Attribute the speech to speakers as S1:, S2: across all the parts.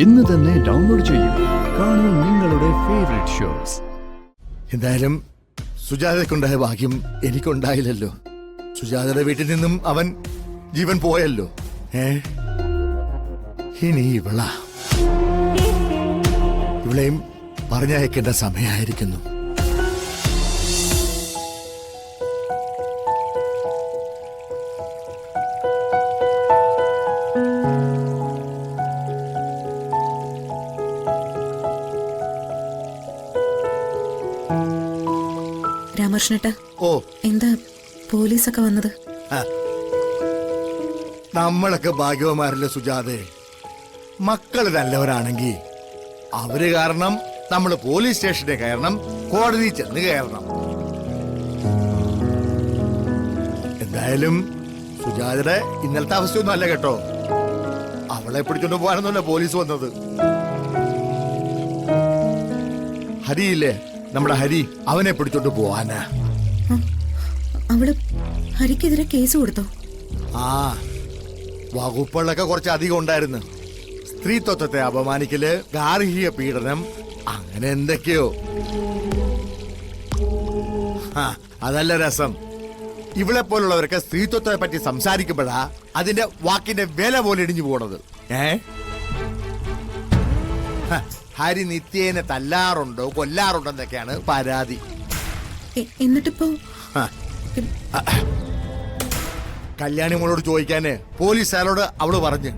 S1: ഇന്ന് തന്നെ ഡൗൺലോഡ് ചെയ്യൂ. കാണൂ നിങ്ങളുടെ ഫേവറേറ്റ് ഷോസ്.
S2: എന്തായാലും സുജാതയ്ക്കുണ്ടായ ഭാഗ്യം എനിക്കുണ്ടായില്ലല്ലോ. സുജാതയുടെ വീട്ടിൽ നിന്നും അവൻ ജീവൻ പോയല്ലോ. ഇനി ഇവളെയും പറഞ്ഞയക്കേണ്ട സമയമായിരിക്കുന്നു.
S3: രാമകൃഷ്ണേട്ടാ,
S2: ഓ,
S3: എന്താ പോലീസൊക്കെ വന്നത്?
S2: നമ്മളൊക്കെ ഭാഗ്യവന്മാരല്ലേ സുജാതെ. മക്കള് നല്ലവരാണെങ്കിൽ അവര് കാരണം നമ്മൾ പോലീസ് സ്റ്റേഷനിൽ കയറണം, കോടതി ചെന്ന് കയറണം. എന്തായാലും സുജാതയുടെ ഇന്നലത്തെ അവസ്ഥയൊന്നും അല്ല കേട്ടോ. അവളെ പിടിച്ചോണ്ട് പോകാനൊന്നുമല്ല പോലീസ് വന്നത്. ഹരിയില്ലേ, നമ്മുടെ ഹരി, അവനെ പിടിച്ചോണ്ട് പോവാനാ.
S3: അവള് ഹരിക്കെതിരെ കേസ് കൊടുത്തോ?
S2: ആ, വകുപ്പുകളൊക്കെ കുറച്ച് അധികം ഉണ്ടായിരുന്നു. സ്ത്രീത്വത്തെ അപമാനിക്കല്, ഗാർഹിക പീഡനം, അങ്ങനെ എന്തൊക്കെയോ. അതല്ല രസം. ഇവളെ പോലുള്ളവരൊക്കെ സ്ത്രീത്വത്തെ പറ്റി സംസാരിക്കുമ്പോഴാ അതിന്റെ വാക്കിന്റെ വില പോലെ ഇടിഞ്ഞു പോണത്. ഹരി നിത്യേനെ തല്ലാറുണ്ടോ കൊല്ലാറുണ്ടോ എന്നൊക്കെയാണ് പരാതി.
S3: എന്നിട്ടിപ്പോ
S2: കല്യാണി മോളോട് ചോദിക്കാന് പോലീസുകാരോട് അവള് പറഞ്ഞു.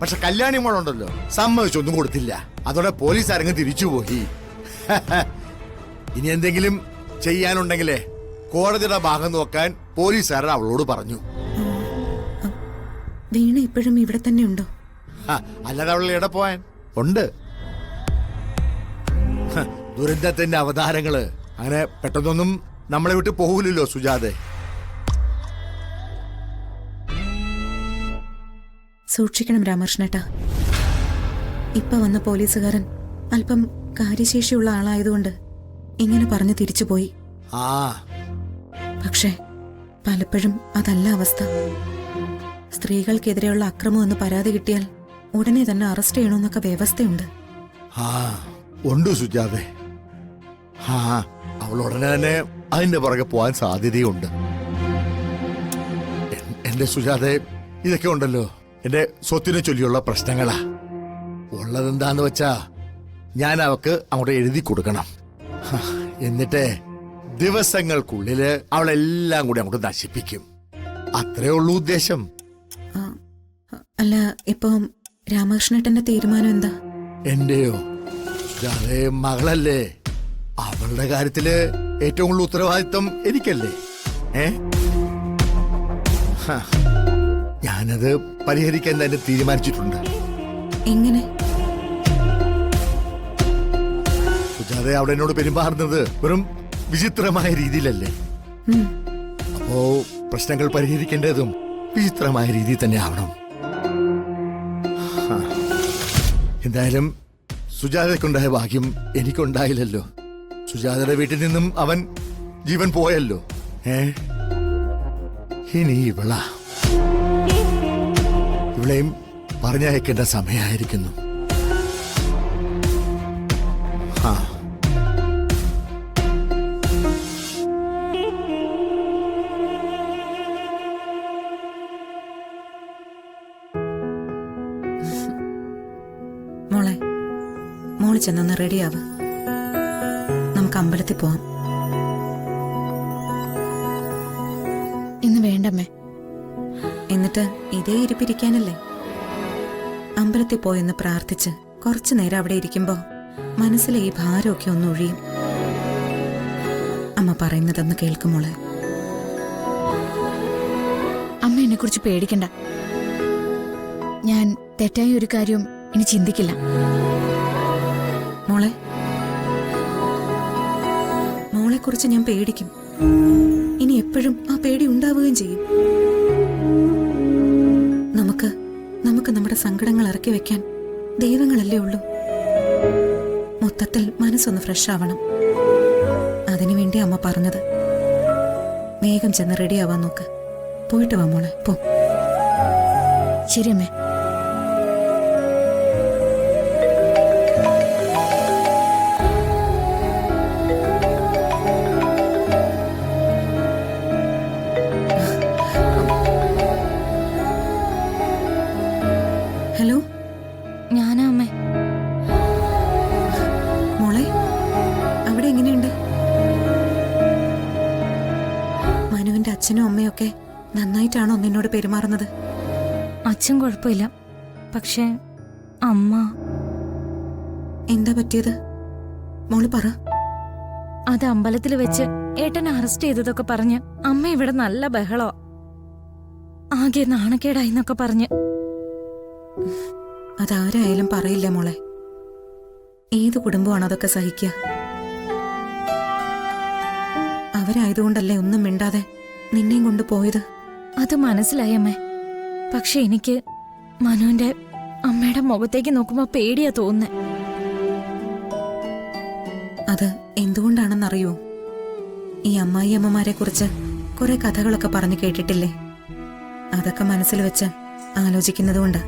S2: പക്ഷെ കല്യാണി മോളുണ്ടല്ലോ, സമ്മതിച്ചൊന്നും കൊടുത്തില്ല. അതോടെ പോലീസുകാരങ്ങ് തിരിച്ചുപോയി. ഇനി എന്തെങ്കിലും ചെയ്യാനുണ്ടെങ്കിലേ കോടതിയുടെ ഭാഗം നോക്കാൻ പോലീസുകാരൻ അവളോട് പറഞ്ഞു.
S3: വീണ ഇപ്പോഴും ഇവിടെ തന്നെ ഉണ്ടോ?
S2: അല്ലാതെ അവൾ എവിടെ പോവാൻ? ഉണ്ട്. ദുരന്തത്തിന്റെ അവതാരങ്ങള് അങ്ങനെ പെട്ടെന്നൊന്നും നമ്മളെ വിട്ട് പോകില്ലല്ലോ സുജാതെ.
S3: സൂക്ഷിക്കണം രാമകൃഷ്ണേട്ടാ. ഇപ്പൊ വന്ന പോലീസുകാരൻ അല്പം കാര്യശേഷിയുള്ള ആളായതുകൊണ്ട് ഇങ്ങനെ പറഞ്ഞു തിരിച്ചുപോയി. പക്ഷേ പലപ്പോഴും അതല്ല അവസ്ഥ. സ്ത്രീകൾക്കെതിരെയുള്ള അക്രമം എന്ന് പരാതി കിട്ടിയാൽ ഉടനെ തന്നെ അറസ്റ്റ് ചെയ്യണമെന്നൊക്കെ വ്യവസ്ഥയുണ്ട്.
S2: ഉണ്ട് സുജാതെ. അവൾ ഉടനെ തന്നെ അതിന്റെ പുറകെ പോവാൻ സാധ്യതയുണ്ട്. എന്റെ സുജാതെ, ഇതൊക്കെ ഉണ്ടല്ലോ എന്റെ സ്വത്തിനെ ചൊല്ലിയുള്ള പ്രശ്നങ്ങളാ. ഉള്ളതെന്താന്ന് വെച്ചാ ഞാൻ അവക്ക് അങ്ങോട്ട് എഴുതി കൊടുക്കണം. എന്നിട്ട് ദിവസങ്ങൾക്കുള്ളില് അവളെല്ലാം കൂടി അങ്ങോട്ട് നശിപ്പിക്കും. അത്രേ ഉള്ളൂ ഉദ്ദേശം.
S3: അല്ല, ഇപ്പൊ രാമകൃഷ്ണേട്ടന്റെ തീരുമാനം എന്താ?
S2: എന്റെയോ? സുജാതെ മകളല്ലേ, അവളുടെ കാര്യത്തില് ഏറ്റവും കൂടുതൽ ഉത്തരവാദിത്വം എനിക്കല്ലേ. ഞാനത് പരിഹരിക്കാൻ തന്നെ തീരുമാനിച്ചിട്ടുണ്ട്.
S3: എങ്ങനെ?
S2: സുജാതെ അവിടെ എന്നോട് പെരുമാറുന്നത് വെറും വിചിത്രമായ രീതിയിലല്ലേ. അപ്പോ പ്രശ്നങ്ങൾ പരിഹരിക്കേണ്ടതും വിചിത്രമായ രീതിയിൽ തന്നെ ആവണം. എന്തായാലും സുജാതയ്ക്കുണ്ടായ ഭാഗ്യം എനിക്കുണ്ടായില്ലല്ലോ. സുജാതയുടെ വീട്ടിൽ നിന്നും അവൻ ജീവൻ പോയല്ലോ. ഇനി ഇവളെയും പറഞ്ഞയക്കേണ്ട സമയമായിരിക്കുന്നു.
S3: മോള് ചെന്നൊന്ന് റെഡിയാവ്. നമുക്ക് അമ്പലത്തിൽ പോവാം.
S4: ഇന്ന് വേണ്ടമ്മേ.
S3: എന്നിട്ട് ഇതേ ഇരിപ്പിരിക്കാനല്ലേ? അമ്പലത്തിൽ പോയെന്ന് പ്രാർത്ഥിച്ച് കുറച്ചു നേരം അവിടെ ഇരിക്കുമ്പോ മനസ്സിലെ ഈ ഭാരമൊക്കെ ഒന്ന് ഒഴിയും. അമ്മ പറയുന്നതെന്ന് കേൾക്കുമോളെ.
S4: അമ്മ എന്നെ കുറിച്ച് പേടിക്കണ്ട. ഞാൻ തെറ്റായ ഒരു കാര്യം ഇനി ചിന്തിക്കില്ല.
S3: മോളെക്കുറിച്ച് ഞാൻ പേടിക്കും. ഇനി എപ്പോഴും ആ പേടി ഉണ്ടാവുകയും ചെയ്യും. നമുക്ക് നമ്മുടെ സങ്കടങ്ങൾ ഇറക്കി വെക്കാൻ ദൈവങ്ങളല്ലേ ഉള്ളൂ. മൊത്തത്തിൽ മനസ്സൊന്ന് ഫ്രഷ് ആവണം. അതിനുവേണ്ടി അമ്മ പറഞ്ഞത്. വേഗം ചെന്ന് റെഡിയാവാൻ നോക്ക്. പോയിട്ട് വാ മോളെ, പോ.
S4: ശരി അമ്മേ. ഞാനാ അമ്മേ.
S3: മോളെ അവിടെ എങ്ങനെയുണ്ട്? മനുവിന്റെ അച്ഛനും അമ്മയൊക്കെ നന്നായിട്ടാണോ നിന്നോട് പെരുമാറുന്നത്?
S4: അച്ഛൻ കുഴപ്പമില്ല, പക്ഷെ അമ്മ.
S3: എന്താ പറ്റിയത് മോള് പറ.
S4: അത് അമ്പലത്തിൽ വെച്ച് ഏട്ടനെ അറസ്റ്റ് ചെയ്തതൊക്കെ പറഞ്ഞ് അമ്മ ഇവിടെ നല്ല ബഹളോ, ആകെ നാണക്കേടായിന്നൊക്കെ പറഞ്ഞ്.
S3: അതാരായാലും പറയില്ല മോളെ. ഏത് കുടുംബമാണ് അതൊക്കെ സഹിക്കുക? അവരായതുകൊണ്ടല്ലേ ഒന്നും മിണ്ടാതെ നിന്നെയും കൊണ്ട് പോയത്.
S4: അത് മനസ്സിലായി അമ്മേ, പക്ഷെ എനിക്ക് മനുവിന്റെ അമ്മയുടെ മുഖത്തേക്ക് നോക്കുമ്പോ പേടിയാ തോന്നുന്നേ.
S3: അത് എന്തുകൊണ്ടാണെന്നറിയോ? ഈ അമ്മായി അമ്മമാരെ കുറിച്ച് കുറെ കഥകളൊക്കെ പറഞ്ഞു കേട്ടിട്ടില്ലേ? അതൊക്കെ മനസ്സിൽ വെച്ച് ആലോചിക്കുന്നതുകൊണ്ട്.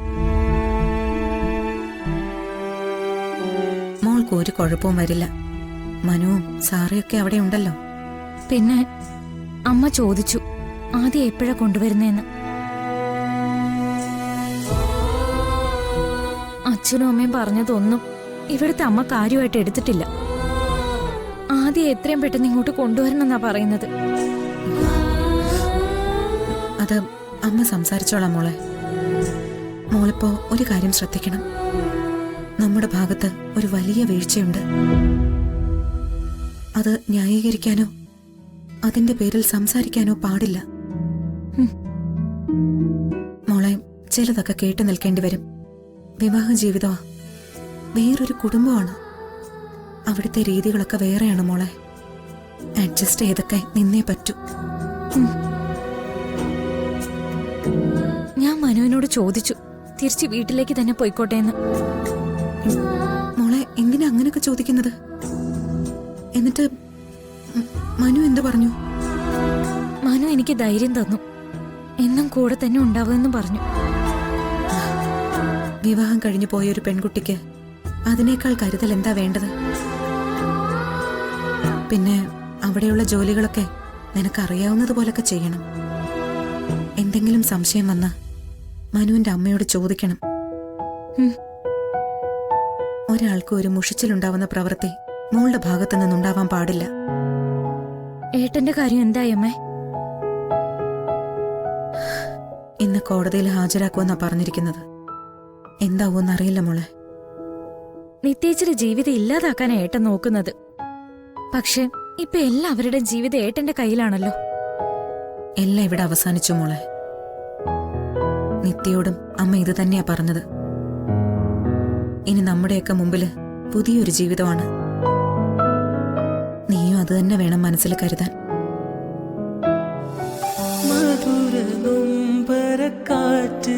S3: മോൾക്ക് ഒരു കുഴപ്പവും വരില്ല. മനുവും സാറയൊക്കെ അവിടെ ഉണ്ടല്ലോ.
S4: പിന്നെ അമ്മ ചോദിച്ചു ആദ്യം എപ്പോഴാ കൊണ്ടുവരുന്നേന്ന്. അച്ഛനും അമ്മയും പറഞ്ഞതൊന്നും ഇവിടുത്തെ അമ്മ കാര്യമായിട്ട് എടുത്തിട്ടില്ല. ആദ്യം എത്രയും പെട്ടെന്ന് ഇങ്ങോട്ട് കൊണ്ടുവരണമെന്നാ പറയുന്നത്.
S3: അത് അമ്മ സംസാരിച്ചോളാം മോളെ. മോളിപ്പോ ഒരു കാര്യം ശ്രദ്ധിക്കണം. നമ്മുടെ ഭാഗത്ത് ഒരു വലിയ വീഴ്ചയുണ്ട്. അത് ന്യായീകരിക്കാനോ അതിന്റെ പേരിൽ സംസാരിക്കാനോ പാടില്ല. മോളെ, ചിലതൊക്കെ കേട്ടു നിൽക്കേണ്ടി വരും. വിവാഹ ജീവിതമാ, വേറൊരു കുടുംബമാണ്. അവിടുത്തെ രീതികളൊക്കെ വേറെയാണ് മോളെ. അഡ്ജസ്റ്റ് ചെയ്തൊക്കെ നിന്നേ പറ്റൂ.
S4: ഞാൻ മനുവിനോട് ചോദിച്ചു തിരിച്ച് വീട്ടിലേക്ക് തന്നെ പോയിക്കോട്ടെ എന്ന്.
S3: മോളെ, എന്തിനാ അങ്ങനെയൊക്കെ ചോദിക്കുന്നത്? എന്നിട്ട് മനു എന്തു പറഞ്ഞു?
S4: മനു എനിക്ക് ധൈര്യം തന്നു, എന്നും കൂടെ തന്നെ ഉണ്ടാവുമെന്ന് പറഞ്ഞു.
S3: വിവാഹം കഴിഞ്ഞു പോയ ഒരു പെൺകുട്ടിക്ക് അതിനേക്കാൾ കരുതൽ എന്താ വേണ്ടത്? പിന്നെ അവിടെയുള്ള ജോലികളൊക്കെ നിനക്കറിയാവുന്നതുപോലൊക്കെ ചെയ്യണം. എന്തെങ്കിലും സംശയം വന്ന മനുവിന്റെ അമ്മയോട് ചോദിക്കണം. ഒരാൾക്ക് ഒരു മുഷിച്ചിലുണ്ടാവുന്ന പ്രവൃത്തി മോളുടെ ഭാഗത്തു നിന്നുണ്ടാവാൻ പാടില്ല.
S4: ഏട്ടന്റെ കാര്യം എന്തായി അമ്മേ?
S3: ഇന്ന് കോടതിയിൽ ഹാജരാക്കുമെന്നാ പറഞ്ഞിരിക്കുന്നത്. എന്താവൂന്നറിയില്ല മോളെ.
S4: നിത്യേച്ചിയുടെ ജീവിതം ഇല്ലാതാക്കാനാ ഏട്ടൻ നോക്കുന്നത്. പക്ഷെ ഇപ്പൊ എല്ലാവരുടെ ജീവിതം ഏട്ടന്റെ കയ്യിലാണല്ലോ.
S3: എല്ലാം ഇവിടെ അവസാനിച്ചു മോളെ. നിത്യയോടും അമ്മ ഇത് തന്നെയാ പറഞ്ഞത്. ഇനി നമ്മുടെയൊക്കെ മുമ്പില് പുതിയൊരു ജീവിതമാണ്. നീയും അത് തന്നെ വേണം മനസ്സിൽ കരുതാൻ.
S5: മധുര നൊമ്പരക്കാറ്റ്